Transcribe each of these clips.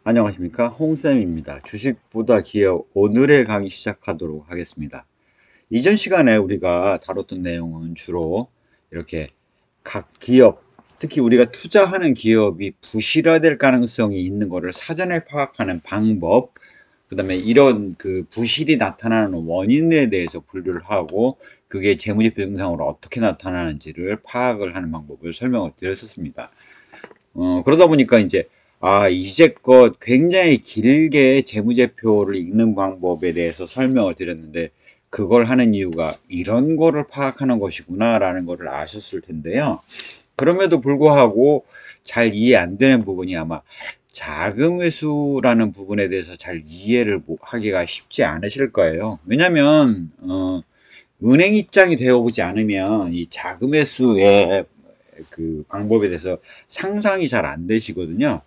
안녕하십니까, 홍쌤입니다. 주식보다 기업 오늘의 강의 시작하도록 하겠습니다. 이전 시간에 우리가 다뤘던 내용은 주로 이렇게 각 기업, 특히 우리가 투자하는 기업이 부실화될 가능성이 있는 것을 사전에 파악하는 방법, 그 다음에 이런 그 부실이 나타나는 원인에 대해서 분류를 하고 그게 재무제표 증상으로 어떻게 나타나는지를 파악을 하는 방법을 설명을 드렸었습니다. 그러다 보니까 이제껏 굉장히 길게 재무제표를 읽는 방법에 대해서 설명을 드렸는데, 그걸 하는 이유가 이런 거를 파악하는 것이구나 라는 거를 아셨을 텐데요. 그럼에도 불구하고 잘 이해 안 되는 부분이 아마 자금회수라는 부분에 대해서 잘 이해를 하기가 쉽지 않으실 거예요. 왜냐면 은행 입장이 되어보지 않으면 이 자금회수의 그 방법에 대해서 상상이 잘 안 되시거든요.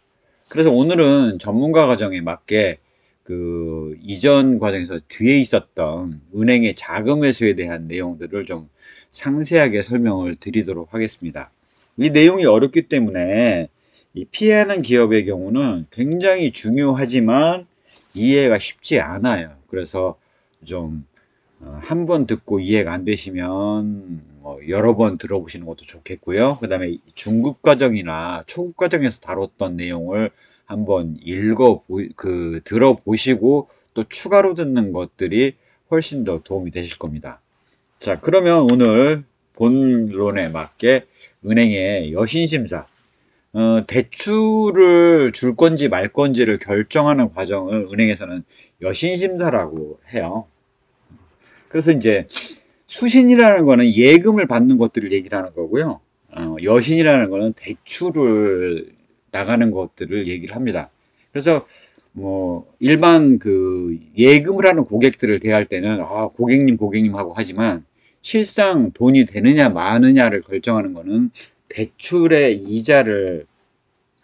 그래서 오늘은 전문가 과정에 맞게 그 이전 과정에서 뒤에 있었던 은행의 자금 회수에 대한 내용들을 좀 상세하게 설명을 드리도록 하겠습니다. 이 내용이 어렵기 때문에 이 피해하는 기업의 경우는 굉장히 중요하지만 이해가 쉽지 않아요. 그래서 좀 한 번 듣고 이해가 안 되시면 여러 번 들어보시는 것도 좋겠고요. 그 다음에 중급 과정이나 초급 과정에서 다뤘던 내용을 한번 들어보시고 또 추가로 듣는 것들이 훨씬 더 도움이 되실 겁니다. 자, 그러면 오늘 본론에 맞게 은행의 여신심사, 대출을 줄 건지 말 건지를 결정하는 과정을 은행에서는 여신심사라고 해요. 그래서 이제 수신이라는 거는 예금을 받는 것들을 얘기를 하는 거고요. 여신이라는 거는 대출을 나가는 것들을 얘기를 합니다. 그래서 뭐 일반 그 예금을 하는 고객들을 대할 때는 고객님 하고 하지만 실상 돈이 되느냐 마느냐를 결정하는 거는 대출의 이자를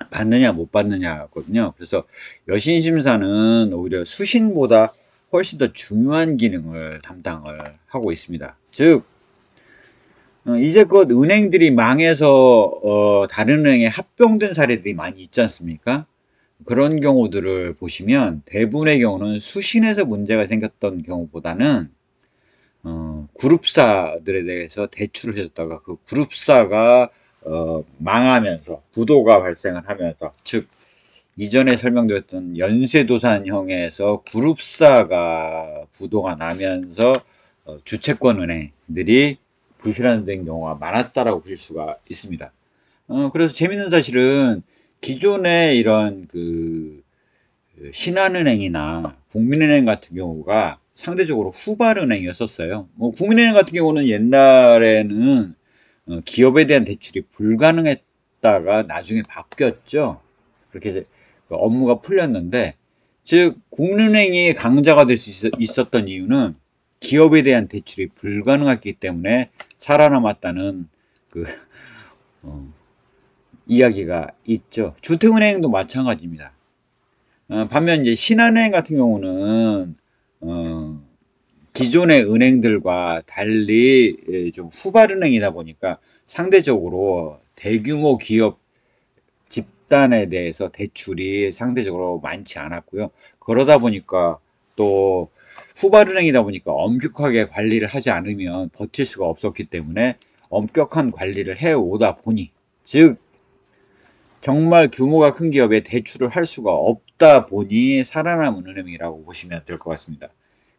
받느냐 못 받느냐거든요. 그래서 여신심사는 오히려 수신보다 훨씬 더 중요한 기능을 담당을 하고 있습니다. 즉 이제껏 은행들이 망해서 다른 은행에 합병된 사례들이 많이 있지 않습니까? 그런 경우들을 보시면 대부분의 경우는 수신에서 문제가 생겼던 경우보다는 그룹사들에 대해서 대출을 해줬다가 그 그룹사가 망하면서 부도가 발생을 하면서, 즉 이전에 설명드렸던 연쇄도산형에서 그룹사가 부도가 나면서 주채권 은행들이 부실화된 경우가 많았다라고 보실 수가 있습니다. 그래서 재밌는 사실은 기존에 이런 그 신한은행이나 국민은행 같은 경우가 상대적으로 후발은행이었었어요. 국민은행 같은 경우는 옛날에는 기업에 대한 대출이 불가능했다가 나중에 바뀌었죠. 그렇게 업무가 풀렸는데, 즉 국민은행이 강자가 될 수 있었던 이유는 기업에 대한 대출이 불가능했기 때문에 살아남았다는 그 이야기가 있죠. 주택은행도 마찬가지입니다. 반면 이제 신한은행 같은 경우는 기존의 은행들과 달리 좀 후발은행이다 보니까 상대적으로 대규모 기업 집단에 대해서 대출이 상대적으로 많지 않았고요. 그러다 보니까 또 후발은행이다 보니까 엄격하게 관리를 하지 않으면 버틸 수가 없었기 때문에 엄격한 관리를 해오다 보니, 즉 정말 규모가 큰 기업에 대출을 할 수가 없다 보니 살아남은 은행이라고 보시면 될 것 같습니다.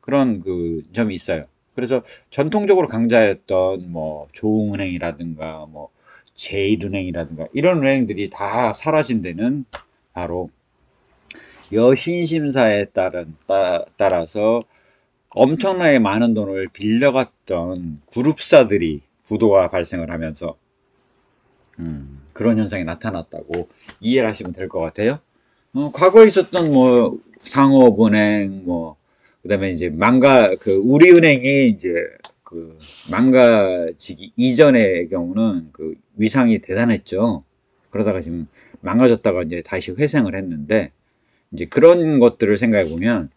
그런 그 점이 있어요. 그래서 전통적으로 강자였던 뭐 조흥은행이라든가 뭐 제일은행이라든가 이런 은행들이 다 사라진 데는 바로 여신심사에 따라서 엄청나게 많은 돈을 빌려갔던 그룹사들이 부도가 발생을 하면서 그런 현상이 나타났다고 이해를 하시면 될 것 같아요. 과거에 있었던 뭐 상업은행, 뭐 그다음에 이제 우리은행이 이제 그 망가지기 이전의 경우는 그 위상이 대단했죠. 그러다가 지금 망가졌다가 이제 다시 회생을 했는데, 이제 그런 것들을 생각해 보면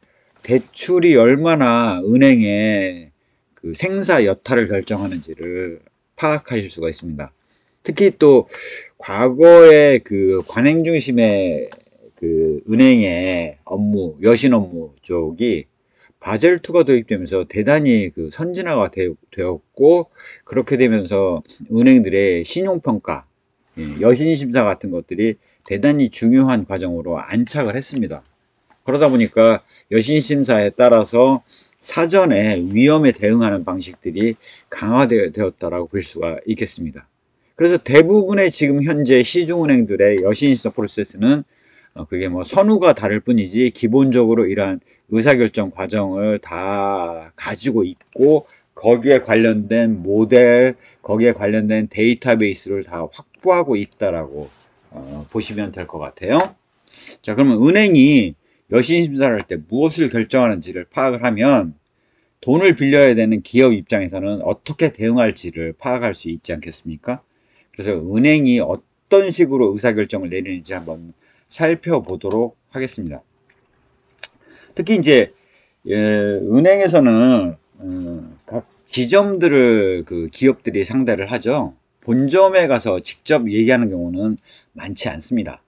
대출이 얼마나 은행의 그 생사 여타를 결정하는지를 파악하실 수가 있습니다. 특히 또 과거에 그 관행 중심의 그 은행의 업무, 여신 업무 쪽이 바젤2가 도입되면서 대단히 그 선진화가 되었고, 그렇게 되면서 은행들의 신용평가, 여신심사 같은 것들이 대단히 중요한 과정으로 안착을 했습니다. 그러다 보니까 여신심사에 따라서 사전에 위험에 대응하는 방식들이 강화되었다라고 볼 수가 있겠습니다. 그래서 대부분의 지금 현재 시중은행들의 여신심사 프로세스는 그게 뭐 선후가 다를 뿐이지 기본적으로 이러한 의사결정 과정을 다 가지고 있고, 거기에 관련된 모델, 거기에 관련된 데이터베이스를 다 확보하고 있다라고 보시면 될 것 같아요. 자, 그러면 은행이 여신심사를 할 때 무엇을 결정하는지를 파악을 하면 돈을 빌려야 되는 기업 입장에서는 어떻게 대응할지를 파악할 수 있지 않겠습니까? 그래서 은행이 어떤 식으로 의사결정을 내리는지 한번 살펴보도록 하겠습니다. 특히 이제 은행에서는 각 지점들을 그 기업들이 상대를 하죠. 본점에 가서 직접 얘기하는 경우는 많지 않습니다.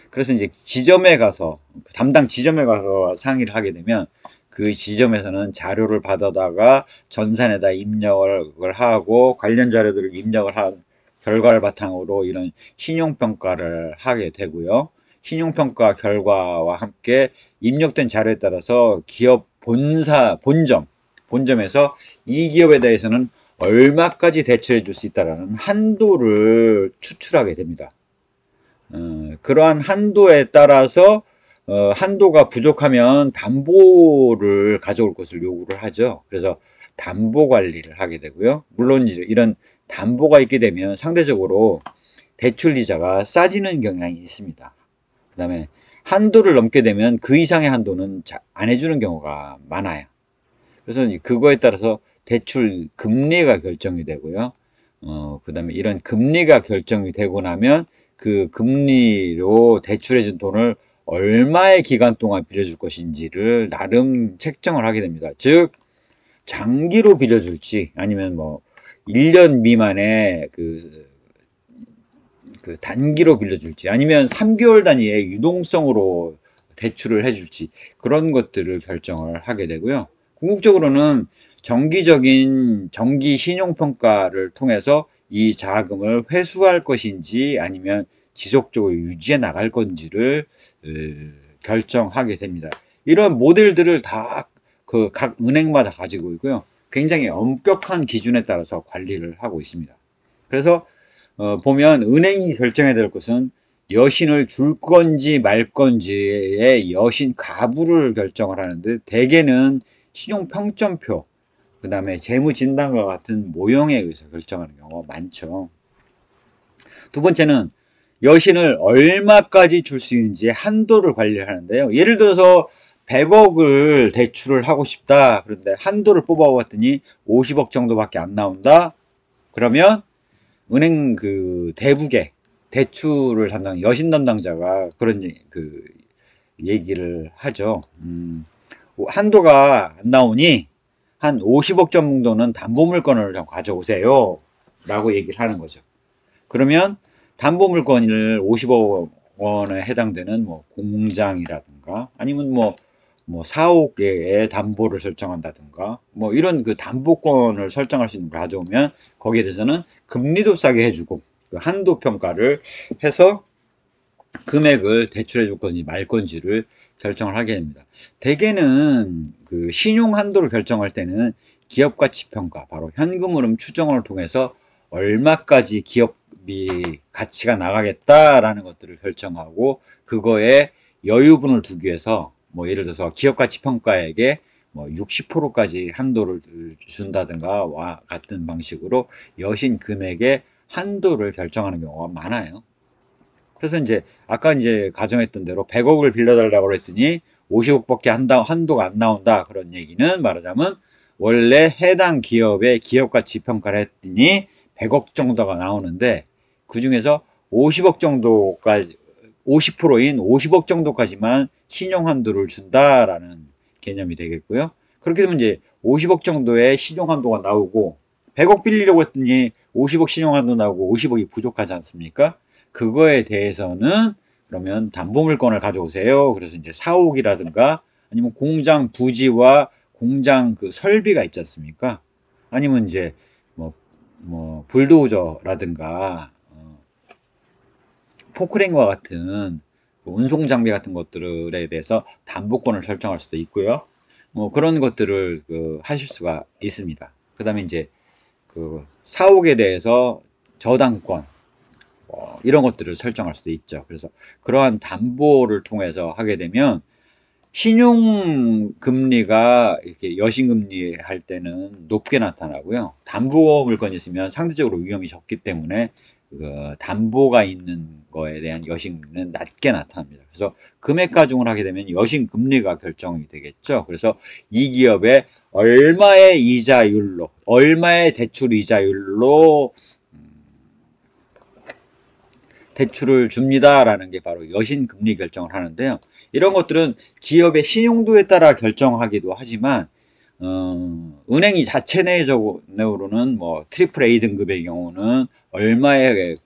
그래서 이제 지점에 가서, 담당 지점에 가서 상의를 하게 되면 그 지점에서는 자료를 받아다가 전산에다 입력을 하고, 관련 자료들을 입력을 한 결과를 바탕으로 이런 신용평가를 하게 되고요. 신용평가 결과와 함께 입력된 자료에 따라서 기업 본점에서 이 기업에 대해서는 얼마까지 대처해 줄 수 있다는 한도를 추출하게 됩니다. 그러한 한도에 따라서 한도가 부족하면 담보를 가져올 것을 요구를 하죠. 그래서 담보 관리를 하게 되고요. 물론 이런 담보가 있게 되면 상대적으로 대출 이자가 싸지는 경향이 있습니다. 그 다음에 한도를 넘게 되면 그 이상의 한도는 안 해주는 경우가 많아요. 그래서 그거에 따라서 대출 금리가 결정이 되고요. 그 다음에 이런 금리가 결정이 되고 나면 그 금리로 대출해준 돈을 얼마의 기간 동안 빌려줄 것인지를 나름 책정을 하게 됩니다. 즉, 장기로 빌려줄지 아니면 뭐 1년 미만의 그 단기로 빌려줄지 아니면 3개월 단위의 유동성으로 대출을 해줄지, 그런 것들을 결정을 하게 되고요. 궁극적으로는 정기적인 정기 신용평가를 통해서 이 자금을 회수할 것인지 아니면 지속적으로 유지해 나갈 건지를 결정하게 됩니다. 이런 모델들을 다 그 각 은행마다 가지고 있고요. 굉장히 엄격한 기준에 따라서 관리를 하고 있습니다. 그래서 보면 은행이 결정해야 될 것은 여신을 줄 건지 말 건지의 여신 가부를 결정을 하는데, 대개는 신용평점표, 그 다음에 재무진단과 같은 모형에 의해서 결정하는 경우가 많죠. 두 번째는 여신을 얼마까지 줄 수 있는지 한도를 관리를 하는데요. 예를 들어서 100억을 대출을 하고 싶다. 그런데 한도를 뽑아봤더니 50억 정도밖에 안 나온다. 그러면 은행 그 대북의 대출을 담당 여신 담당자가 그런 그 얘기를 하죠. 한도가 안 나오니 한 50억 정도는 담보물건을 좀 가져오세요 라고 얘기를 하는 거죠. 그러면 담보물건을 50억 원에 해당되는 뭐 공장이라든가 아니면 뭐 4억 개의 담보를 설정한다든가 뭐 이런 그 담보권을 설정할 수 있는 걸 가져오면 거기에 대해서는 금리도 싸게 해주고 그 한도 평가를 해서 금액을 대출해 줄 건지 말 건지를 결정을 하게 됩니다. 대개는 그 신용 한도를 결정할 때는 기업 가치 평가, 바로 현금 흐름 추정을 통해서 얼마까지 기업이 가치가 나가겠다라는 것들을 결정하고, 그거에 여유분을 두기 위해서 뭐 예를 들어서 기업 가치 평가액에 뭐 60%까지 한도를 준다든가 와 같은 방식으로 여신 금액의 한도를 결정하는 경우가 많아요. 그래서 이제 아까 이제 가정했던 대로 100억을 빌려달라고 했더니 50억밖에 한도가 안 나온다. 그런 얘기는 말하자면 원래 해당 기업의 기업가치 평가를 했더니 100억 정도가 나오는데 그 중에서 50억 정도까지 50%인 50억 정도까지만 신용한도를 준다라는 개념이 되겠고요. 그렇게 되면 이제 50억 정도의 신용한도가 나오고 100억 빌리려고 했더니 50억 신용한도 나오고 50억이 부족하지 않습니까? 그거에 대해서는 그러면 담보물건을 가져오세요. 그래서 이제 사옥이라든가 아니면 공장 부지와 공장 그 설비가 있지 않습니까? 아니면 이제 불도저라든가 포크레인과 같은 운송 장비 같은 것들에 대해서 담보권을 설정할 수도 있고요. 그런 것들을 하실 수가 있습니다. 그 다음에 이제 사옥에 대해서 저당권 이런 것들을 설정할 수도 있죠. 그래서 그러한 담보를 통해서 하게 되면 신용금리가 이렇게 여신금리 할 때는 높게 나타나고요. 담보 물건이 있으면 상대적으로 위험이 적기 때문에 담보가 있는 거에 대한 여신금리는 낮게 나타납니다. 그래서 금액 가중을 하게 되면 여신금리가 결정이 되겠죠. 그래서 이 기업에 얼마의 이자율로, 얼마의 대출 이자율로 대출을 줍니다라는 게 바로 여신금리 결정을 하는데요. 이런 것들은 기업의 신용도에 따라 결정하기도 하지만 은행이 자체 내적으로는 트리플 A 등급의 경우는 얼마의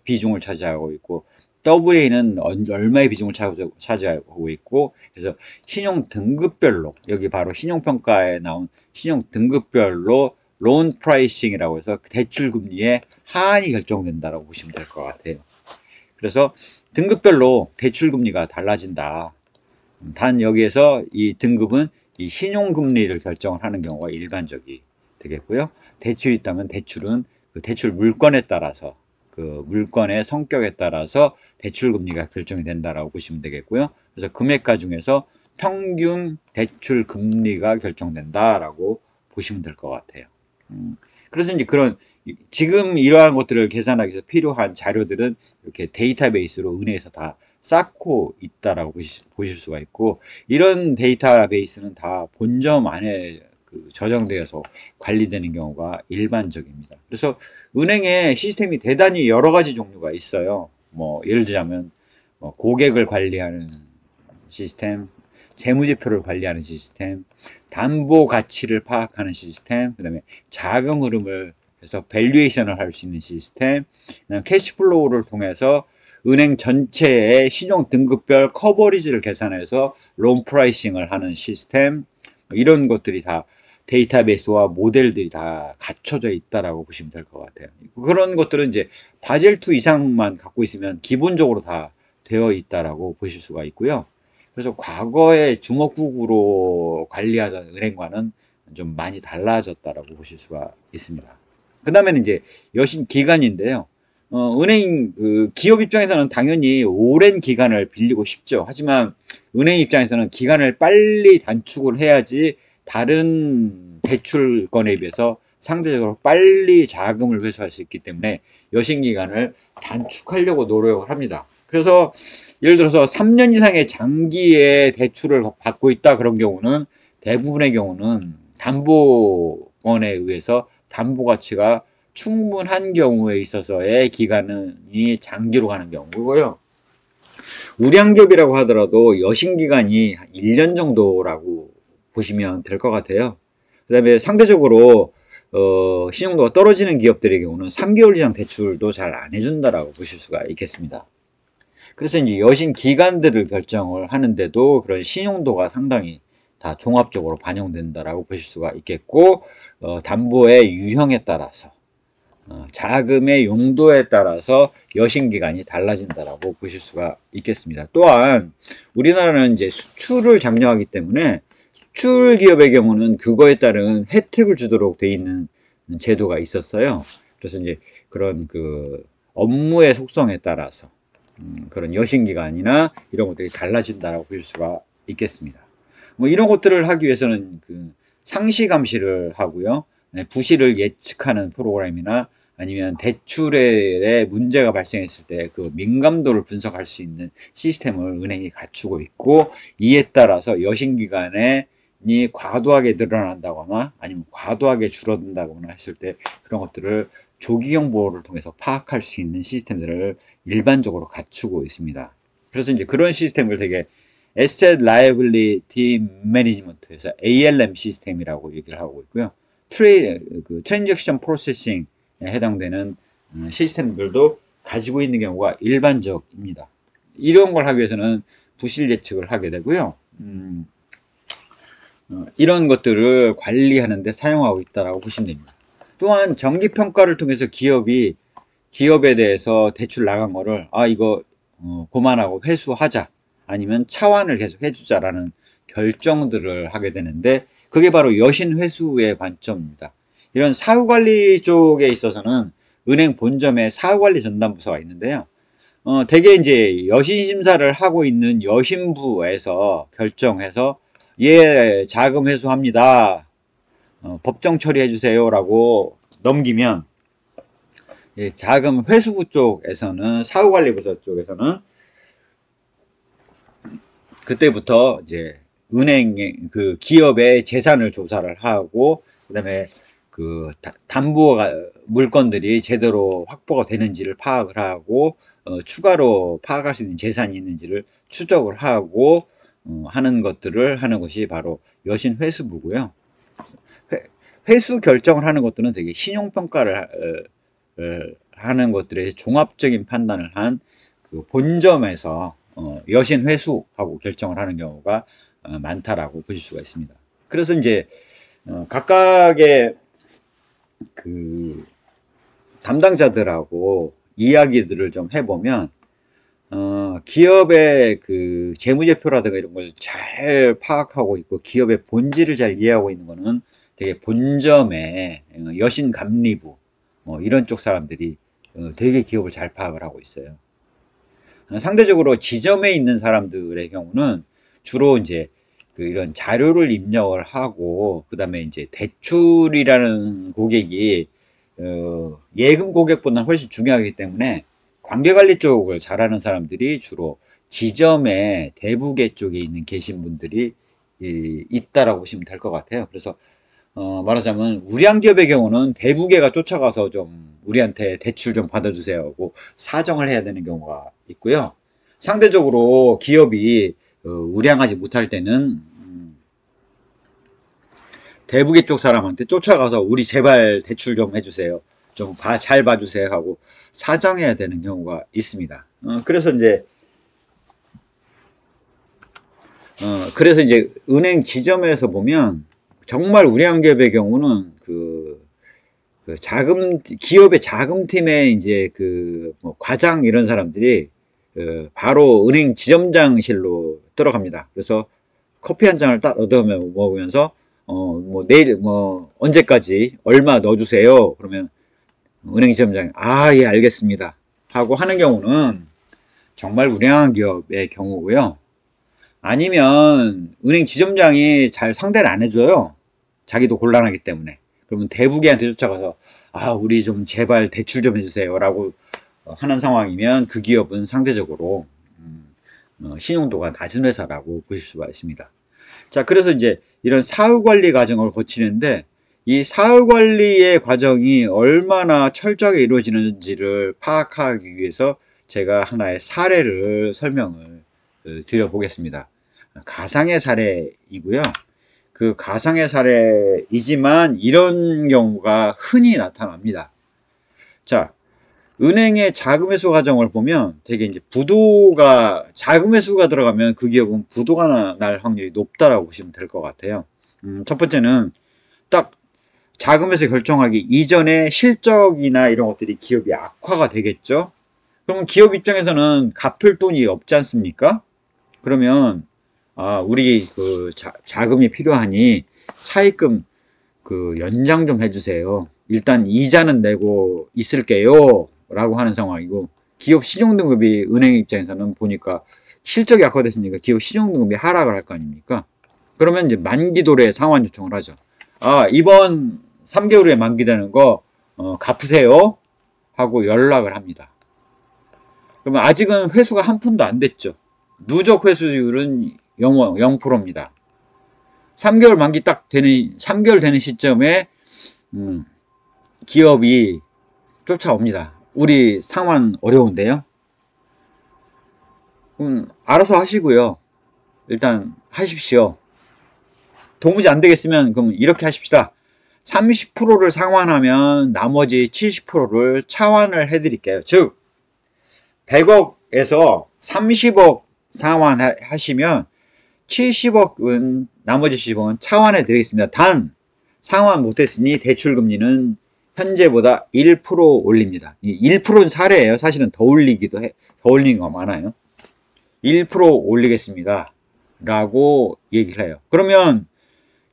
비중을 차지하고 있고 AA는 얼마의 비중을 차지하고 있고 그래서 신용 등급별로 여기 바로 신용평가에 나온 신용 등급별로 론 프라이싱이라고 해서 대출 금리의 하한이 결정된다라고 보시면 될 것 같아요. 그래서 등급별로 대출 금리가 달라진다. 단 여기에서 이 등급은 이 신용금리를 결정을 하는 경우가 일반적이 되겠고요. 대출이 있다면 대출은 그 대출 물건에 따라서 그 물건의 성격에 따라서 대출 금리가 결정이 된다라고 보시면 되겠고요. 그래서 금액가 중에서 평균 대출 금리가 결정된다라고 보시면 될 것 같아요. 그래서 이제 지금 이러한 것들을 계산하기 위해서 필요한 자료들은 이렇게 데이터베이스로 은행에서 다 쌓고 있다라고 보실 수가 있고 이런 데이터베이스는 다 본점 안에 저장되어서 관리되는 경우가 일반적입니다. 그래서 은행의 시스템이 대단히 여러 가지 종류가 있어요. 예를 들자면 고객을 관리하는 시스템, 재무제표를 관리하는 시스템, 담보 가치를 파악하는 시스템, 그 다음에 자금 흐름을 해서 밸류에이션을 할 수 있는 시스템, 그다음에 캐시플로우를 통해서 은행 전체의 신용 등급별 커버리지를 계산해서 론 프라이싱을 하는 시스템, 이런 것들이 다 데이터베이스와 모델들이 다 갖춰져 있다라고 보시면 될 것 같아요. 그런 것들은 이제 바젤2 이상만 갖고 있으면 기본적으로 다 되어 있다라고 보실 수가 있고요. 그래서 과거의 주먹국으로 관리하던 은행과는 좀 많이 달라졌다라고 보실 수가 있습니다. 그 다음에는 이제 여신 기간인데요. 은행, 기업 입장에서는 당연히 오랜 기간을 빌리고 싶죠. 하지만 은행 입장에서는 기간을 빨리 단축을 해야지 다른 대출권에 비해서 상대적으로 빨리 자금을 회수할 수 있기 때문에 여신 기간을 단축하려고 노력을 합니다. 그래서 예를 들어서 3년 이상의 장기의 대출을 받고 있다 그런 경우는 대부분의 경우는 담보권에 의해서 담보 가치가 충분한 경우에 있어서의 기간이 장기로 가는 경우고요. 우량기업이라고 하더라도 여신기간이 1년 정도라고 보시면 될 것 같아요. 그 다음에 상대적으로 신용도가 떨어지는 기업들의 경우는 3개월 이상 대출도 잘 안 해준다라고 보실 수가 있겠습니다. 그래서 이제 여신 기간들을 결정을 하는데도 그런 신용도가 상당히 다 종합적으로 반영된다라고 보실 수가 있겠고, 담보의 유형에 따라서, 자금의 용도에 따라서 여신 기간이 달라진다라고 보실 수가 있겠습니다. 또한 우리나라는 이제 수출을 장려하기 때문에 수출 기업의 경우는 그거에 따른 혜택을 주도록 돼 있는 제도가 있었어요. 그래서 이제 그런 업무의 속성에 따라서 그런 여신기간이나 이런 것들이 달라진다라고 볼 수가 있겠습니다. 이런 것들을 하기 위해서는 상시 감시를 하고요. 부실을 예측하는 프로그램이나 아니면 대출에 문제가 발생했을 때 그 민감도를 분석할 수 있는 시스템을 은행이 갖추고 있고 이에 따라서 여신기간이 과도하게 늘어난다거나 아니면 과도하게 줄어든다거나 했을 때 그런 것들을 조기 경보를 통해서 파악할 수 있는 시스템들을 일반적으로 갖추고 있습니다. 그래서 이제 그런 시스템을 되게 Asset Liability Management에서 ALM 시스템이라고 얘기를 하고 있고요. Transaction Processing에 해당되는 시스템들도 가지고 있는 경우가 일반적입니다. 이런 걸 하기 위해서는 부실 예측을 하게 되고요. 이런 것들을 관리하는 데 사용하고 있다고 보시면 됩니다. 또한 정기평가를 통해서 기업에 대해서 대출 나간 거를 이거 그만하고 회수하자, 아니면 차환을 계속 해주자라는 결정들을 하게 되는데, 그게 바로 여신 회수의 관점입니다. 이런 사후관리 쪽에 있어서는 은행 본점에 사후관리 전담부서가 있는데요. 대개 이제 여신 심사를 하고 있는 여신부에서 결정해서 자금 회수합니다, 법정 처리해 주세요 라고 넘기면, 자금 회수부 쪽에서는, 사후관리부서 쪽에서는 그때부터 이제 은행의 그 기업의 재산을 조사를 하고, 그다음에 그 담보 물건들이 제대로 확보가 되는지를 파악을 하고, 추가로 파악할 수 있는 재산이 있는지를 추적을 하고 하는 것들을 하는 것이 바로 여신 회수부고요. 회수 결정을 하는 것들은 되게 신용평가를 하는 것들의 종합적인 판단을 한 그 본점에서 여신 회수하고 결정을 하는 경우가 많다라고 보실 수가 있습니다. 그래서 이제 각각의 그 담당자들하고 이야기들을 좀 해보면, 기업의 그 재무제표라든가 이런 걸 잘 파악하고 있고 기업의 본질을 잘 이해하고 있는 거는 되게 본점의 여신감리부 이런 쪽 사람들이 되게 기업을 잘 파악을 하고 있어요. 상대적으로 지점에 있는 사람들의 경우는 주로 이제 이런 자료를 입력을 하고, 그 다음에 이제 대출이라는 고객이 예금 고객보다는 훨씬 중요하기 때문에 관계관리 쪽을 잘하는 사람들이 주로 지점에 대부계 쪽에 계신 분들이 있다라고 보시면 될 것 같아요. 그래서 말하자면 우량기업의 경우는 대부계가 쫓아가서 좀 우리한테 대출 좀 받아주세요 하고 사정을 해야 되는 경우가 있고요. 상대적으로 기업이 우량하지 못할 때는 대부계 쪽 사람한테 쫓아가서 우리 제발 대출 좀 해주세요, 좀 잘 봐주세요 하고 사정해야 되는 경우가 있습니다. 그래서 이제 은행 지점에서 보면 정말 우량한 기업의 경우는 기업의 자금팀에 이제 뭐 과장 이런 사람들이 바로 은행 지점장실로 들어갑니다. 그래서 커피 한 잔을 딱 얻어 먹으면서 뭐 내일 뭐 언제까지 얼마 넣어주세요. 그러면 은행 지점장이 예 알겠습니다 하고 하는 경우는 정말 우량한 기업의 경우고요. 아니면 은행 지점장이 잘 상대를 안 해줘요. 자기도 곤란하기 때문에. 그러면 대부계한테 쫓아가서 우리 좀 제발 대출 좀 해주세요 라고 하는 상황이면 그 기업은 상대적으로 신용도가 낮은 회사라고 보실 수가 있습니다. 자, 그래서 이제 이런 사후관리 과정을 거치는데, 이 사후관리의 과정이 얼마나 철저하게 이루어지는지를 파악하기 위해서 제가 하나의 사례를 설명을 드려보겠습니다. 가상의 사례이고요. 그 가상의 사례이지만 이런 경우가 흔히 나타납니다. 자, 은행의 자금 회수 과정을 보면 되게 이제 자금 회수가 들어가면 그 기업은 부도가 날 확률이 높다라고 보시면 될 것 같아요. 첫 번째는 딱 자금 회수 결정하기 이전에 실적이나 이런 것들이 기업이 악화가 되겠죠. 그러면 기업 입장에서는 갚을 돈이 없지 않습니까? 그러면 우리 자금이 필요하니 차입금 연장 좀 해주세요. 일단 이자는 내고 있을게요 라고 하는 상황이고, 기업 신용등급이 은행 입장에서는 보니까 실적이 악화됐으니까 기업 신용등급이 하락을 할 거 아닙니까? 그러면 이제 만기도래 상환 요청을 하죠. 이번 3개월 후에 만기되는 거 갚으세요 하고 연락을 합니다. 그러면 아직은 회수가 한 푼도 안 됐죠. 누적 회수율은 0%입니다. 3개월 만기 3개월 되는 시점에 기업이 쫓아옵니다. 우리 상환 어려운데요. 그럼 알아서 하시고요. 일단 하십시오. 도무지 안 되겠으면 그럼 이렇게 하십시다. 30%를 상환하면 나머지 70%를 차환을 해드릴게요. 즉 100억에서 30억 상환하시면 70억은 나머지 70억은 차환해 드리겠습니다. 단 상환 못했으니 대출금리는 현재보다 1% 올립니다. 1%는 사례예요. 사실은 더 올리기도 해. 더 올리는 거 많아요. 1% 올리겠습니다. 라고 얘기를 해요. 그러면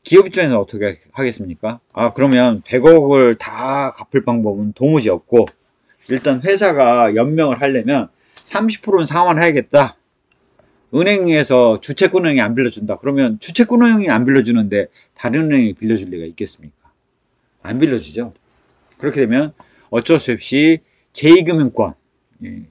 기업 입장에서 어떻게 하겠습니까? 그러면 100억을 다 갚을 방법은 도무지 없고, 일단 회사가 연명을 하려면 30%는 상환해야겠다. 은행에서 주채권은행이 안 빌려준다. 그러면 주채권은행이 안 빌려주는데 다른 은행이 빌려줄 리가 있겠습니까? 안 빌려주죠. 그렇게 되면 어쩔 수 없이 제2금융권,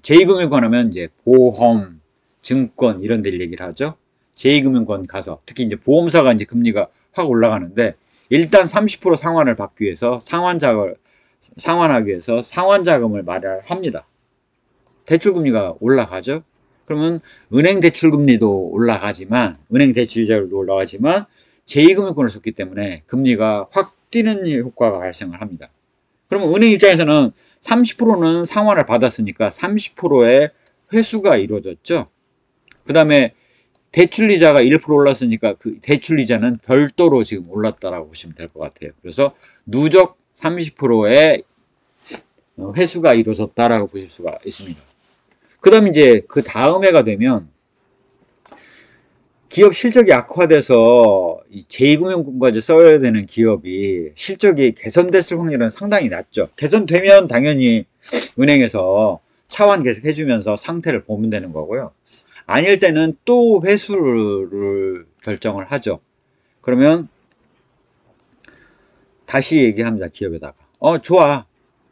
제2금융권 하면 이제 보험, 증권 이런 데를 얘기를 하죠. 제2금융권 가서 특히 이제 보험사가 이제 금리가 확 올라가는데 일단 30% 상환을 받기 위해서 상환하기 위해서 상환자금을 마련합니다. 대출금리가 올라가죠. 그러면 은행 대출금리도 올라가지만 은행 대출이자율도 올라가지만 제2금융권을 썼기 때문에 금리가 확 뛰는 효과가 발생을 합니다. 그러면 은행 입장에서는 30%는 상환을 받았으니까 30%의 회수가 이루어졌죠. 그 다음에 대출이자가 1% 올랐으니까 그 대출이자는 별도로 지금 올랐다라고 보시면 될 것 같아요. 그래서 누적 30%의 회수가 이루어졌다라고 보실 수가 있습니다. 그 다음 이제 그 다음 해가 되면 기업 실적이 악화돼서 제2금융권까지 써야 되는 기업이 실적이 개선됐을 확률은 상당히 낮죠. 개선되면 당연히 은행에서 차환 계속 해주면서 상태를 보면 되는 거고요. 아닐 때는 또 회수를 결정을 하죠. 그러면 다시 얘기합니다. 기업에다가. 좋아.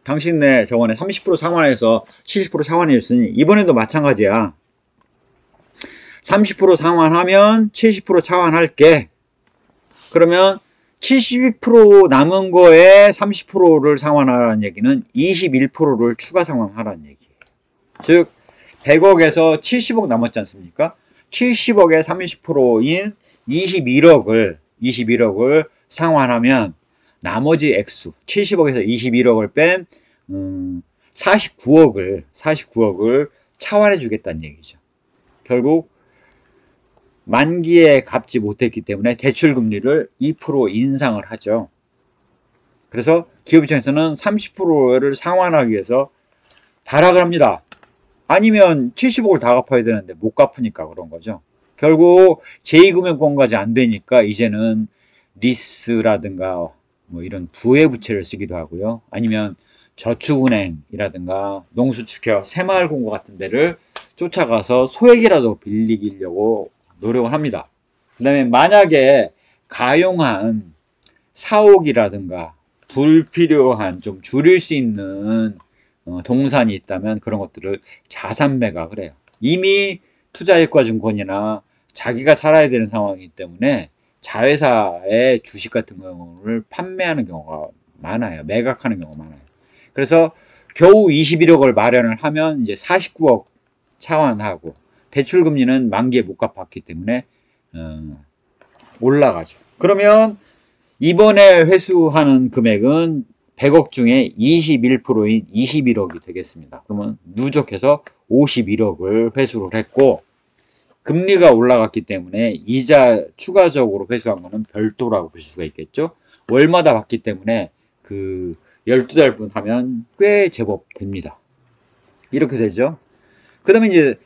당신네 저번에 30% 상환해서 70% 상환해 줬으니 이번에도 마찬가지야. 30% 상환하면 70% 차환할게. 그러면 72% 남은 거에 30%를 상환하라는 얘기는 21%를 추가 상환하라는 얘기예요. 즉 100억에서 70억 남았지 않습니까? 70억의 30%인 21억을 상환하면 나머지 액수 70억에서 21억을 뺀 49억을 차환해 주겠다는 얘기죠. 결국 만기에 갚지 못했기 때문에 대출금리를 2% 인상을 하죠. 그래서 기업 입장에서는 30%를 상환하기 위해서 발악을 합니다. 아니면 70억을 다 갚아야 되는데 못 갚으니까 그런 거죠. 결국 제2금융권까지 안 되니까 이제는 리스라든가 뭐 이런 부회부채를 쓰기도 하고요. 아니면 저축은행이라든가 농수축협, 새마을금고 같은 데를 쫓아가서 소액이라도 빌리려고 노력을 합니다. 그 다음에 만약에 가용한 사옥이라든가 불필요한 좀 줄일 수 있는 동산이 있다면 그런 것들을 자산 매각을 해요. 이미 투자효과증권이나 자기가 살아야 되는 상황이기 때문에 자회사의 주식 같은 경우를 판매하는 경우가 많아요. 매각하는 경우가 많아요. 그래서 겨우 21억을 마련을 하면 이제 49억 차환하고 대출금리는 만기에 못 갚았기 때문에 올라가죠. 그러면 이번에 회수하는 금액은 100억 중에 21%인 21억이 되겠습니다. 그러면 누적해서 51억을 회수를 했고 금리가 올라갔기 때문에 이자 추가적으로 회수한 거는 별도라고 보실 수가 있겠죠. 월마다 받기 때문에 그 12달분 하면 꽤 제법 됩니다. 이렇게 되죠. 그 다음에 이제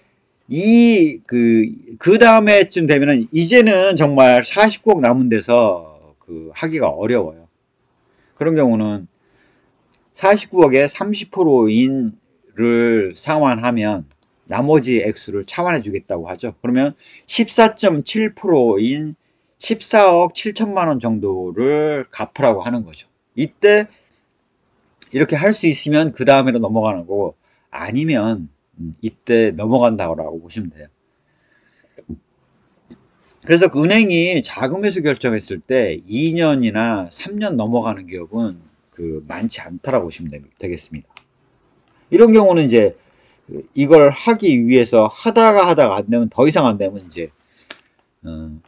그 다음에쯤 되면은 이제는 정말 49억 남은 데서 하기가 어려워요. 그런 경우는 49억에 30%인를 상환하면 나머지 액수를 차환해 주겠다고 하죠. 그러면 14.7%인 14억 7천만 원 정도를 갚으라고 하는 거죠. 이때 이렇게 할 수 있으면 그 다음에로 넘어가는 거고 아니면 이때 넘어간다고 보시면 돼요. 그래서 은행이 자금 회수 결정했을 때 2년이나 3년 넘어가는 기업은 많지 않다라고 보시면 되겠습니다. 이런 경우는 이제 이걸 하기 위해서 하다가 안 되면 더 이상 안 되면 이제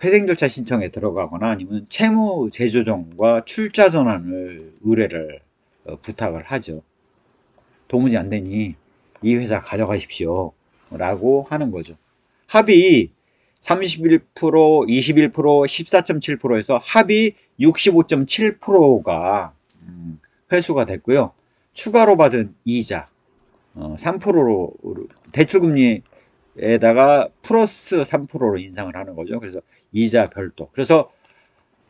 회생 절차 신청에 들어가거나 아니면 채무 재조정과 출자 전환을 의뢰를 부탁을 하죠. 도무지 안 되니 이 회사 가져가십시오. 라고 하는 거죠. 합이 31%, 21%, 14.7%에서 합이 65.7%가 회수가 됐고요. 추가로 받은 이자 3%로 대출금리에다가 플러스 3%로 인상을 하는 거죠. 그래서 이자 별도. 그래서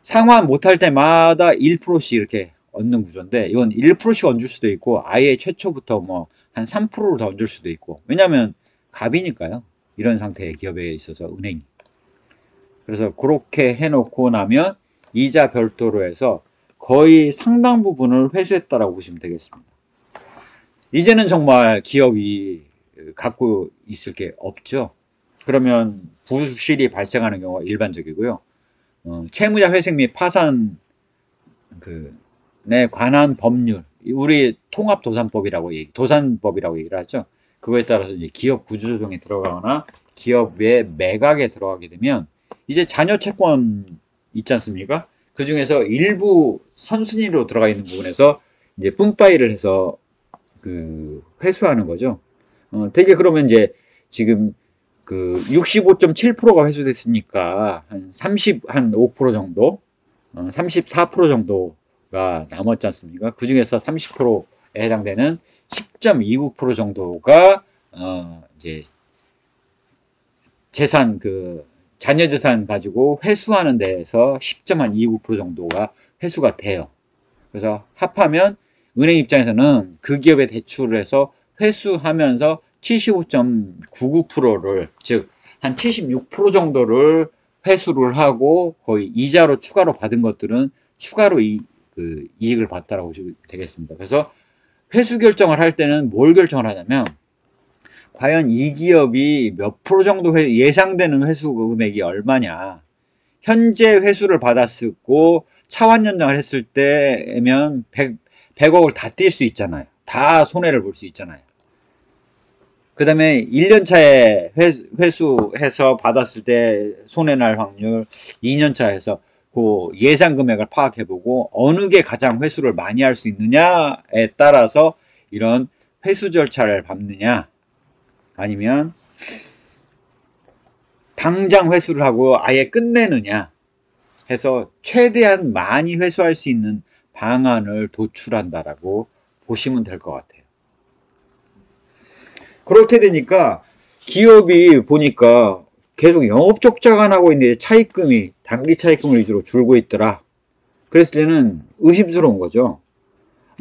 상환 못할 때마다 1%씩 이렇게 얻는 구조인데, 이건 1%씩 얹을 수도 있고 아예 최초부터 뭐 한 3%를 더 얹을 수도 있고, 왜냐하면 갑이니까요. 이런 상태의 기업에 있어서 은행이. 그래서 그렇게 해놓고 나면 이자 별도로 해서 거의 상당 부분을 회수했다라고 보시면 되겠습니다. 이제는 정말 기업이 갖고 있을 게 없죠. 그러면 부실이 발생하는 경우가 일반적이고요. 채무자 회생 및 파산 에 관한 법률, 우리 통합도산법이라고 도산법이라고 얘기를 하죠. 그거에 따라서 이제 기업 구조조정에 들어가거나 기업의 매각에 들어가게 되면 이제 자녀 채권 있지 않습니까? 그 중에서 일부 선순위로 들어가 있는 부분에서 이제 뿜빠이를 해서 회수하는 거죠. 되게 그러면 이제 지금 65.7%가 회수됐으니까 한 5% 정도, 34% 정도가 남았지 않습니까? 그 중에서 30%에 해당되는 10.29% 정도가 이제 재산 자녀 재산 가지고 회수하는 데에서 10.29% 정도가 회수가 돼요. 그래서 합하면 은행 입장에서는 그 기업에 대출을 해서 회수하면서 75.99%를, 즉 한 76% 정도를 회수를 하고 거의 이자로 추가로 받은 것들은 추가로 이익을 봤다라고 보시면 되겠습니다. 그래서 회수 결정을 할 때는 뭘 결정을 하냐면, 과연 이 기업이 몇 프로 정도 예상되는 회수 금액이 얼마냐, 현재 회수를 받았고 차환 연장을 했을 때면 100억을 다 뛸 수 있잖아요. 다 손해를 볼 수 있잖아요. 그 다음에 1년차에 회수해서 받았을 때 손해날 확률, 2년차에서 그 예상 금액을 파악해보고 어느 게 가장 회수를 많이 할 수 있느냐에 따라서 이런 회수 절차를 밟느냐, 아니면 당장 회수를 하고 아예 끝내느냐 해서 최대한 많이 회수할 수 있는 방안을 도출한다라고 보시면 될 것 같아요. 그렇게 되니까 기업이 보니까 계속 영업 적자가 나고 있는데 차입금이 단기 차입금을 위주로 줄고 있더라. 그랬을 때는 의심스러운 거죠.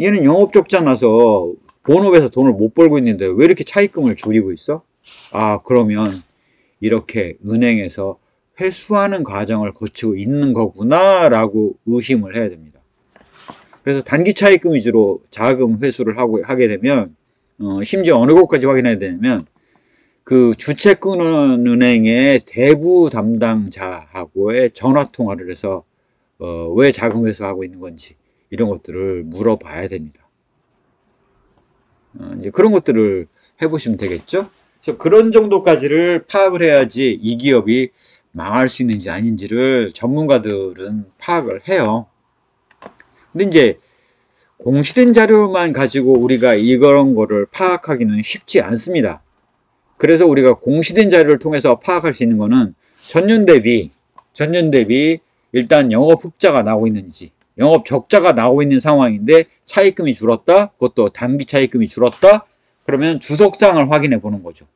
얘는 영업 적자 나서 본업에서 돈을 못 벌고 있는데 왜 이렇게 차입금을 줄이고 있어? 그러면 이렇게 은행에서 회수하는 과정을 거치고 있는 거구나 라고 의심을 해야 됩니다. 그래서 단기 차입금 위주로 자금 회수를 하게 되면 심지어 어느 곳까지 확인해야 되냐면 그 주체 끊은 은행의 대부 담당자하고의 전화 통화를 해서 왜 자금 회수하고 있는 건지 이런 것들을 물어봐야 됩니다. 이제 그런 것들을 해보시면 되겠죠. 그래서 그런 정도까지를 파악을 해야지 이 기업이 망할 수 있는지 아닌지를 전문가들은 파악을 해요. 근데 이제 공시된 자료만 가지고 우리가 이런 거를 파악하기는 쉽지 않습니다. 그래서 우리가 공시된 자료를 통해서 파악할 수 있는 거는 전년 대비 일단 영업 흑자가 나오고 있는지, 영업 적자가 나오고 있는 상황인데 차입금이 줄었다, 그것도 단기 차입금이 줄었다, 그러면 주석상을 확인해 보는 거죠.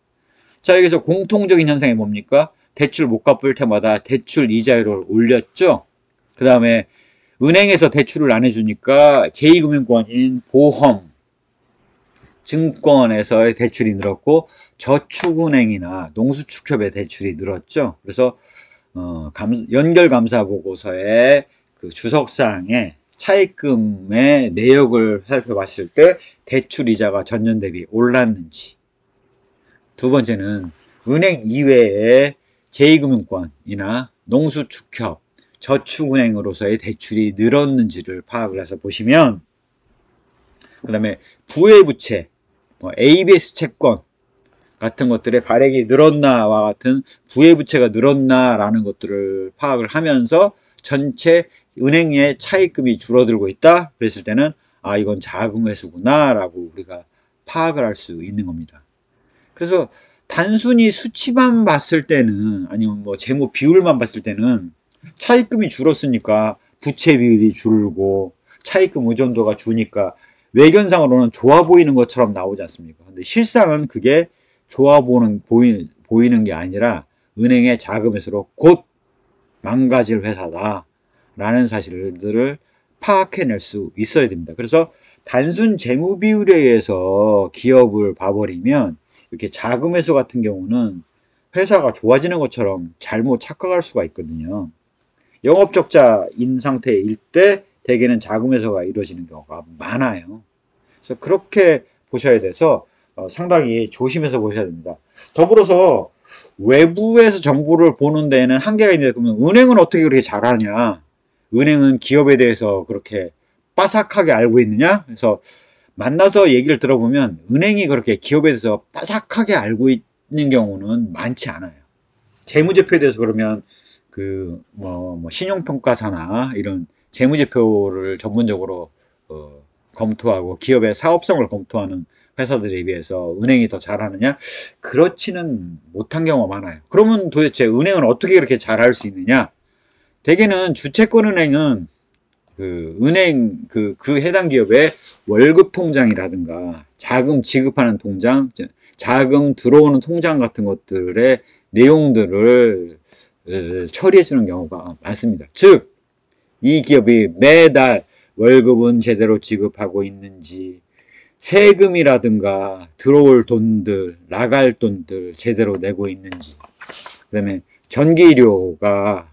자, 여기서 공통적인 현상이 뭡니까? 대출 못 갚을 때마다 대출 이자율을 올렸죠. 그 다음에 은행에서 대출을 안 해주니까 제2금융권인 보험, 증권에서의 대출이 늘었고 저축은행이나 농수축협의 대출이 늘었죠. 그래서 연결감사보고서의 그 주석사항에 차입금의 내역을 살펴봤을 때 대출 이자가 전년 대비 올랐는지, 두 번째는 은행 이외에 제2금융권이나 농수축협, 저축은행으로서의 대출이 늘었는지를 파악을 해서 보시면, 그 다음에 부외부채, ABS 채권 같은 것들의 발행이 늘었나와 같은 부외부채가 늘었나라는 것들을 파악을 하면서 전체 은행의 차입금이 줄어들고 있다 그랬을 때는 이건 자금 회수구나 라고 우리가 파악을 할 수 있는 겁니다. 그래서 단순히 수치만 봤을 때는, 아니면 뭐 재무 비율만 봤을 때는 차입금이 줄었으니까 부채 비율이 줄고 차입금 의존도가 주니까 외견상으로는 좋아 보이는 것처럼 나오지 않습니까? 근데 실상은 그게 좋아 보이는 게 아니라 은행의 자금에서로 곧 망가질 회사다 라는 사실들을 파악해낼 수 있어야 됩니다. 그래서 단순 재무 비율에 의해서 기업을 봐버리면 이렇게 자금회수 같은 경우는 회사가 좋아지는 것처럼 잘못 착각할 수가 있거든요. 영업적자인 상태일 때 대개는 자금회수가 이루어지는 경우가 많아요. 그래서 그렇게 보셔야 돼서 상당히 조심해서 보셔야 됩니다. 더불어서 외부에서 정보를 보는 데에는 한계가 있는데, 그러면 은행은 어떻게 그렇게 잘하냐? 은행은 기업에 대해서 그렇게 빠삭하게 알고 있느냐? 그래서 만나서 얘기를 들어보면 은행이 그렇게 기업에 대해서 빠삭하게 알고 있는 경우는 많지 않아요. 재무제표에 대해서 그러면 뭐 신용평가사나 이런 재무제표를 전문적으로 검토하고 기업의 사업성을 검토하는 회사들에 비해서 은행이 더 잘하느냐? 그렇지는 못한 경우가 많아요. 그러면 도대체 은행은 어떻게 그렇게 잘할 수 있느냐? 대개는 주채권은행은 그 해당 기업의 월급 통장이라든가 자금 지급하는 통장, 자금 들어오는 통장 같은 것들의 내용들을 처리해 주는 경우가 많습니다. 즉, 이 기업이 매달 월급은 제대로 지급하고 있는지, 세금이라든가 들어올 돈들, 나갈 돈들 제대로 내고 있는지, 그 다음에 전기료가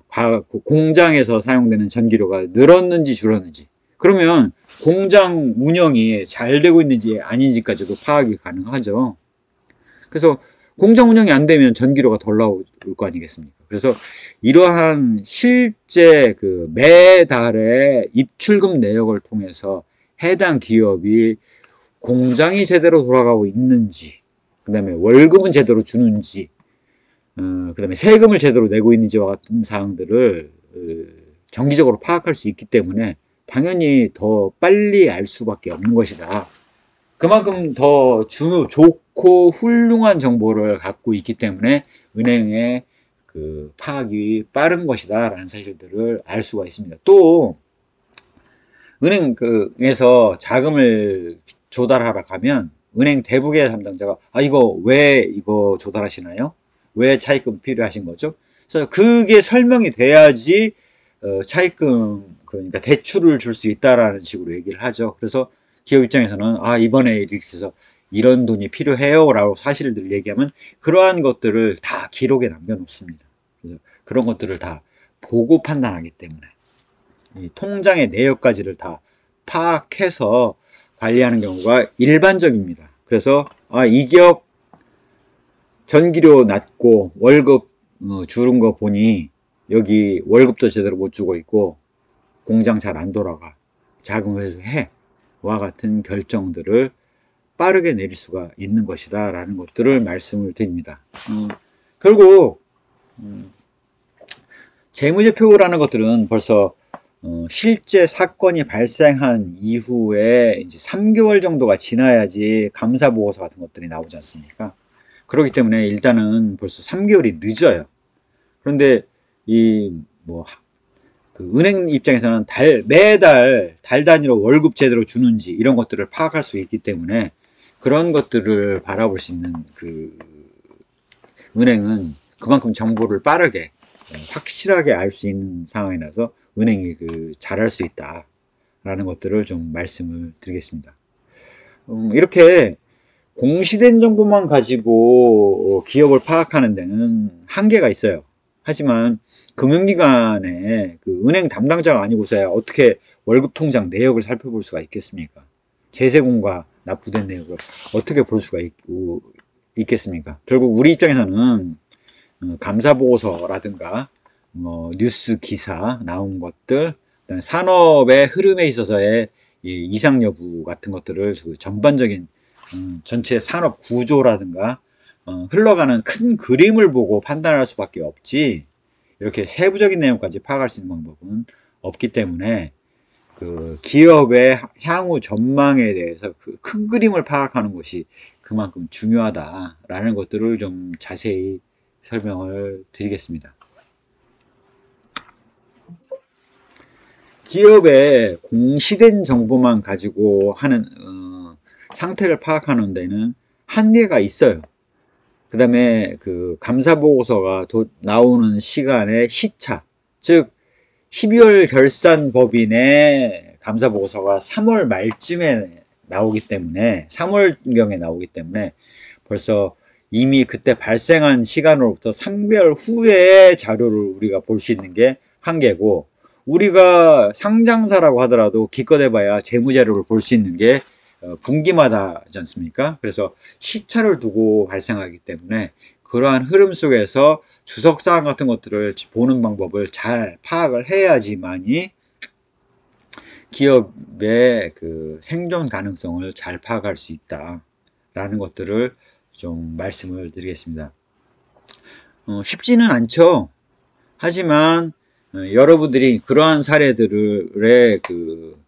공장에서 사용되는 전기료가 늘었는지 줄었는지, 그러면 공장 운영이 잘 되고 있는지 아닌지까지도 파악이 가능하죠. 그래서 공장 운영이 안 되면 전기료가 덜 나올 거 아니겠습니까? 그래서 이러한 실제 매달의 입출금 내역을 통해서 해당 기업이 공장이 제대로 돌아가고 있는지, 그 다음에 월급은 제대로 주는지, 그 다음에 세금을 제대로 내고 있는지와 같은 사항들을 정기적으로 파악할 수 있기 때문에 당연히 더 빨리 알 수밖에 없는 것이다. 그만큼 더 좋고 훌륭한 정보를 갖고 있기 때문에 은행의 파악이 빠른 것이다 라는 사실들을 알 수가 있습니다. 또 은행에서 자금을 조달하러 가면 은행 대부의 담당자가 이거 조달하시나요? 왜 차입금 필요하신 거죠? 그래서 그게 설명이 돼야지 차입금, 그러니까 대출을 줄 수 있다라는 식으로 얘기를 하죠. 그래서 기업 입장에서는 이번에 이렇게 해서 이런 돈이 필요해요 라고 사실들을 얘기하면 그러한 것들을 다 기록에 남겨놓습니다. 그래서 그런 것들을 다 보고 판단하기 때문에 이 통장의 내역까지를 다 파악해서 관리하는 경우가 일반적입니다. 그래서 이 기업 전기료 낮고 월급 줄은 거 보니 여기 월급도 제대로 못 주고 있고 공장 잘 안 돌아가, 자금 회수해 와 같은 결정들을 빠르게 내릴 수가 있는 것이다 라는 것들을 말씀을 드립니다. 결국 재무제표라는 것들은 벌써 실제 사건이 발생한 이후에 이제 3개월 정도가 지나야지 감사보고서 같은 것들이 나오지 않습니까? 그렇기 때문에 일단은 벌써 3개월이 늦어요. 그런데 은행 입장에서는 매달 달 단위로 월급 제대로 주는지 이런 것들을 파악할 수 있기 때문에 그런 것들을 바라볼 수 있는 은행은 그만큼 정보를 빠르게 확실하게 알 수 있는 상황이라서 은행이 잘할 수 있다라는 것들을 좀 말씀을 드리겠습니다. 이렇게 공시된 정보만 가지고 기업을 파악하는 데는 한계가 있어요. 하지만 금융기관의 은행 담당자가 아니고서야 어떻게 월급 통장 내역을 살펴볼 수가 있겠습니까? 재세금과 납부된 내역을 어떻게 볼 수가 있겠습니까? 결국 우리 입장에서는 감사보고서라든가 뉴스 기사 나온 것들, 그다음에 산업의 흐름에 있어서의 이상 여부 같은 것들을 전반적인 전체 산업 구조라든가 흘러가는 큰 그림을 보고 판단할 수밖에 없지, 이렇게 세부적인 내용까지 파악할 수 있는 방법은 없기 때문에 기업의 향후 전망에 대해서 큰 그림을 파악하는 것이 그만큼 중요하다라는 것들을 좀 자세히 설명을 드리겠습니다. 기업의 공시된 정보만 가지고 하는 상태를 파악하는 데는 한계가 있어요. 그 다음에 그 감사보고서가 나오는 시간의 시차, 즉 12월 결산법인의 감사보고서가 3월 말쯤에 나오기 때문에 3월경에 나오기 때문에 벌써 이미 그때 발생한 시간으로부터 3개월 후에 자료를 우리가 볼 수 있는 게 한계고, 우리가 상장사라고 하더라도 기껏 해봐야 재무자료를 볼 수 있는 게 분기마다지 않습니까? 그래서 시차를 두고 발생하기 때문에 그러한 흐름 속에서 주석사항 같은 것들을 보는 방법을 잘 파악을 해야지만이 기업의 그 생존 가능성을 잘 파악할 수 있다라는 것들을 좀 말씀을 드리겠습니다. 쉽지는 않죠. 하지만 여러분들이 그러한 사례들의 그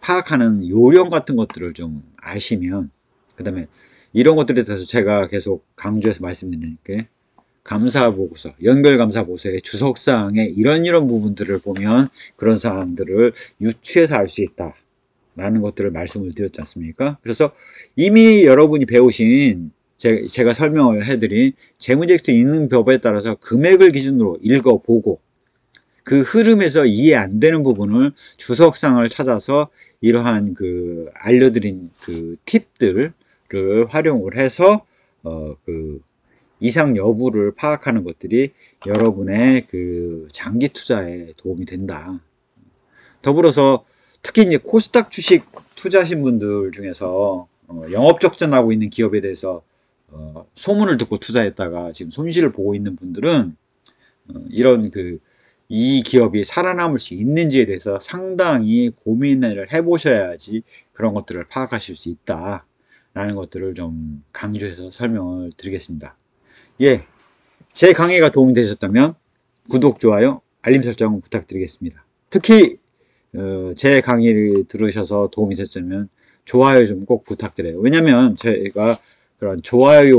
파악하는 요령 같은 것들을 좀 아시면, 그 다음에 이런 것들에 대해서 제가 계속 강조해서 말씀드리니까 감사보고서, 연결감사보고서의 주석사항에 이런 부분들을 보면 그런 사항들을 유추해서 알 수 있다 라는 것들을 말씀을 드렸지 않습니까? 그래서 이미 여러분이 배우신 제가 설명을 해드린 재무제익도 있는 법에 따라서 금액을 기준으로 읽어보고 그 흐름에서 이해 안 되는 부분을 주석상을 찾아서 이러한 그 알려드린 그 팁들을 활용을 해서 그 이상 여부를 파악하는 것들이 여러분의 그 장기 투자에 도움이 된다. 더불어서 특히 이제 코스닥 주식 투자하신 분들 중에서 영업적전하고 있는 기업에 대해서 소문을 듣고 투자했다가 지금 손실을 보고 있는 분들은 이런 이 기업이 살아남을 수 있는지에 대해서 상당히 고민을 해보셔야지 그런 것들을 파악하실 수 있다 라는 것들을 좀 강조해서 설명을 드리겠습니다. 예, 제 강의가 도움이 되셨다면 구독, 좋아요, 알림 설정 부탁드리겠습니다. 특히 제 강의를 들으셔서 도움이 되셨다면 좋아요 좀 꼭 부탁드려요. 왜냐면 제가 그런 좋아요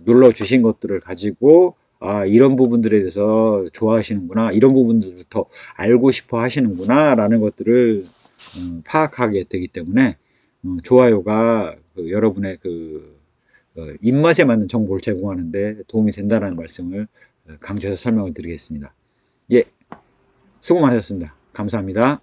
눌러주신 것들을 가지고 이런 부분들에 대해서 좋아하시는구나, 이런 부분들을 더 알고 싶어 하시는구나 라는 것들을 파악하게 되기 때문에 좋아요가 여러분의 입맛에 맞는 정보를 제공하는데 도움이 된다는 말씀을 강조해서 설명을 드리겠습니다. 예, 수고 많으셨습니다. 감사합니다.